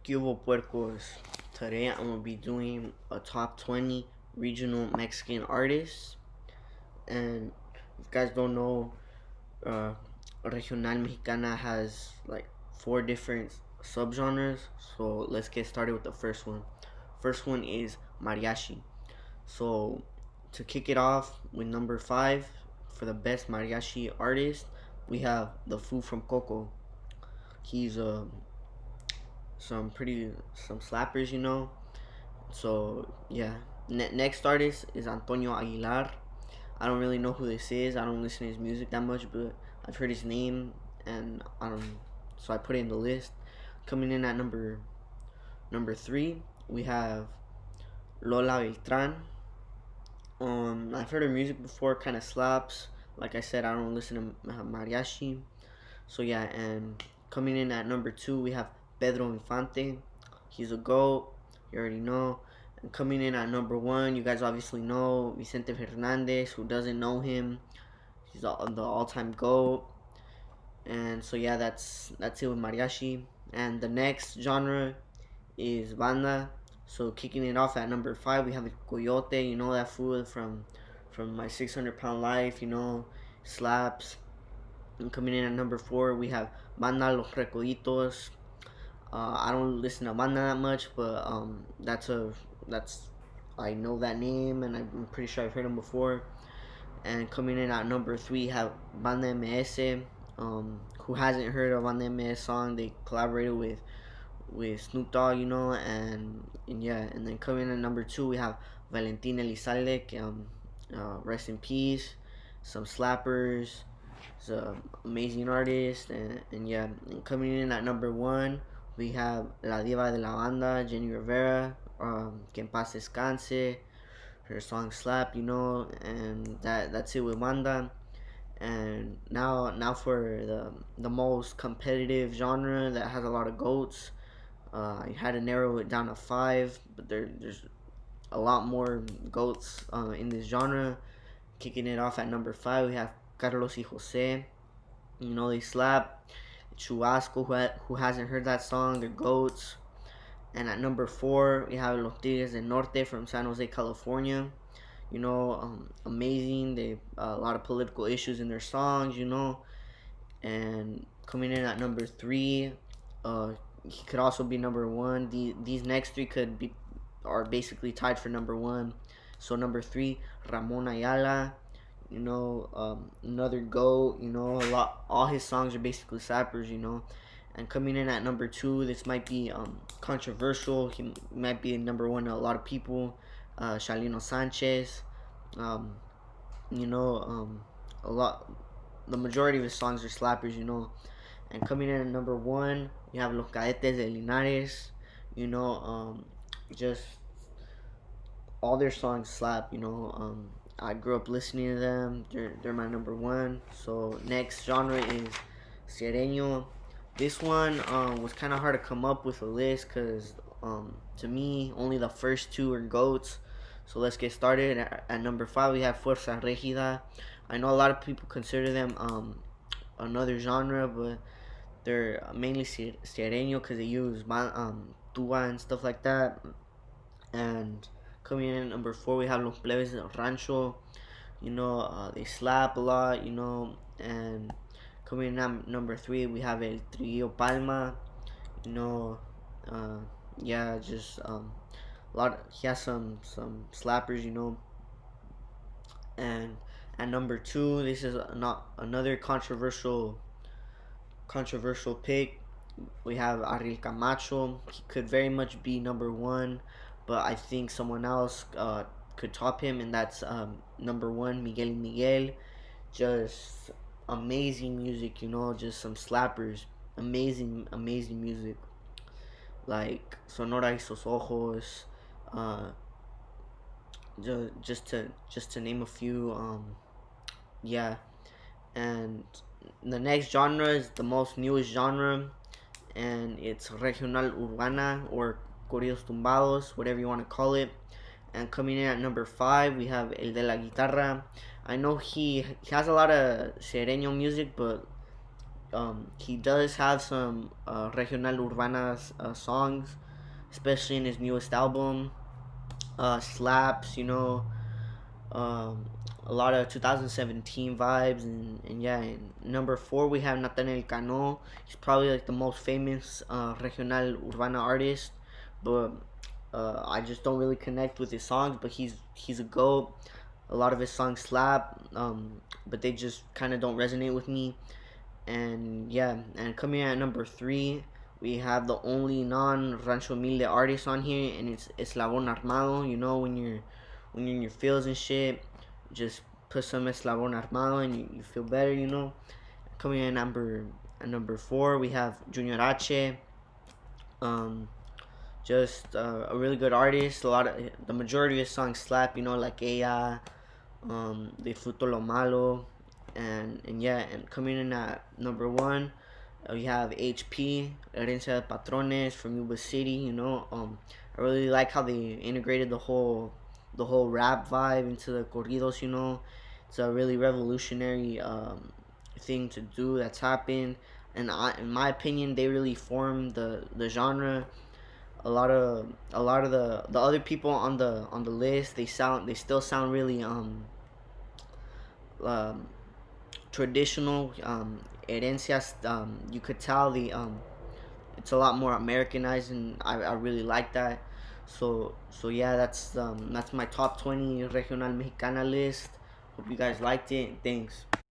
Cubo Puercos. Today I'm gonna be doing a top 20 regional Mexican artists. And if you guys don't know, uh, Regional Mexicana has like four different subgenres. So let's get started with the first one. First one is mariachi. So to kick it off with number five for the best mariachi artist, we have the Fool from Coco. He's some slappers. So yeah, next artist is Antonio Aguilar. I don't really know who this is. I don't listen to his music that much, but I've heard his name, and so I put it in the list. Coming in at number three, we have Lola Beltran. I've heard her music before, kind of slaps. Like I said, I don't listen to mariachi. So yeah, and coming in at number two, we have Pedro Infante. He's a GOAT. You already know. And coming in at number one, you guys obviously know Vicente Fernandez. Who doesn't know him? He's the all-time GOAT. And so yeah, that's it with mariachi. And the next genre is banda. So kicking it off at number five, we have El Coyote. You know that fool from My 600 Pound Life. Slaps. And coming in at number four, we have Banda Los Recoditos. I don't listen to Banda that much, but that's I know that name, and I'm pretty sure I've heard him before. And coming in at number three, have Banda MS. Who hasn't heard of Banda MS song? They collaborated with Snoop Dogg, and yeah. And then coming in at number two, we have Valentin Elizalde. Rest in peace. Some slappers. He's an amazing artist, and yeah. And coming in at number one, we have La Diva de la Banda, Jenny Rivera. Que en paz descanse. Her song slap, and that's it with banda. And now for the most competitive genre that has a lot of goats. I had to narrow it down to five, but there's a lot more goats in this genre. Kicking it off at number five, we have Carlos y Jose. They slap. Chubasco, who hasn't heard that song, they're goats. And at number four, we have Los Tigres del Norte from San Jose, California. Amazing. They a lot of political issues in their songs. And coming in at number three, he could also be number one. These next three are basically tied for number one. So number three, Ramon Ayala. Another GOAT. All his songs are basically slappers. And coming in at number two, this might be controversial. He might be number one to a lot of people. Shalino Sanchez. A lot. The majority of his songs are slappers. And coming in at number one, you have Los Cadetes de Linares. Just all their songs slap. I grew up listening to them. They're my number one. So next genre is Sierreño. This one was kind of hard to come up with a list because to me only the first two are goats. So let's get started. At number five, we have Fuerza Regida. I know a lot of people consider them another genre, but they're mainly Sierreño because they use tuba and stuff like that. And coming in at number four, we have Los Plebes del Rancho. They slap a lot. And coming in at number three, we have El Trio Palma. Just a lot. He has some slappers. And at number two, this is not another controversial pick. We have Ariel Camacho. He could very much be number one, but I think someone else could top him, and that's number one, Miguel Miguel. Just amazing music, just some slappers. Amazing music. Like Sonora y Sus Ojos. Just to name a few. Yeah. And the next genre is the most newest genre, and it's Regional Urbana or Corridos Tumbados, whatever you want to call it. And coming in at number five, we have El de la Guitarra. I know he has a lot of Sierreño music, but He does have some regional urbana songs, especially in his newest album, Slaps. Um, a lot of 2017 vibes, and yeah. And number four, we have Nathaniel Cano. He's probably like the most famous regional urbana artist, but I just don't really connect with his songs. But he's a goat. A lot of his songs slap, but they just kind of don't resonate with me. And yeah, and coming in at number three, we have the only non Rancho Humilde artist on here, and it's Eslabon Armado. When you're in your feels and shit, just put some Eslabon Armado and you feel better. Coming in at number four, we have Junior H. Um, just a really good artist. The majority of his songs slap. Like Ella, Disfruto lo malo, and yeah. And coming in at number one, we have HP, Herencia de Patrones from Yuba City. I really like how they integrated the whole rap vibe into the corridos. It's a really revolutionary thing to do that's happened, and in my opinion, they really formed the genre. A lot of the other people on the list, they still sound really um traditional. Herencias, you could tell it's a lot more Americanized, and I really like that. So yeah, that's my top 20 regional mexicana list. Hope you guys liked it. Thanks.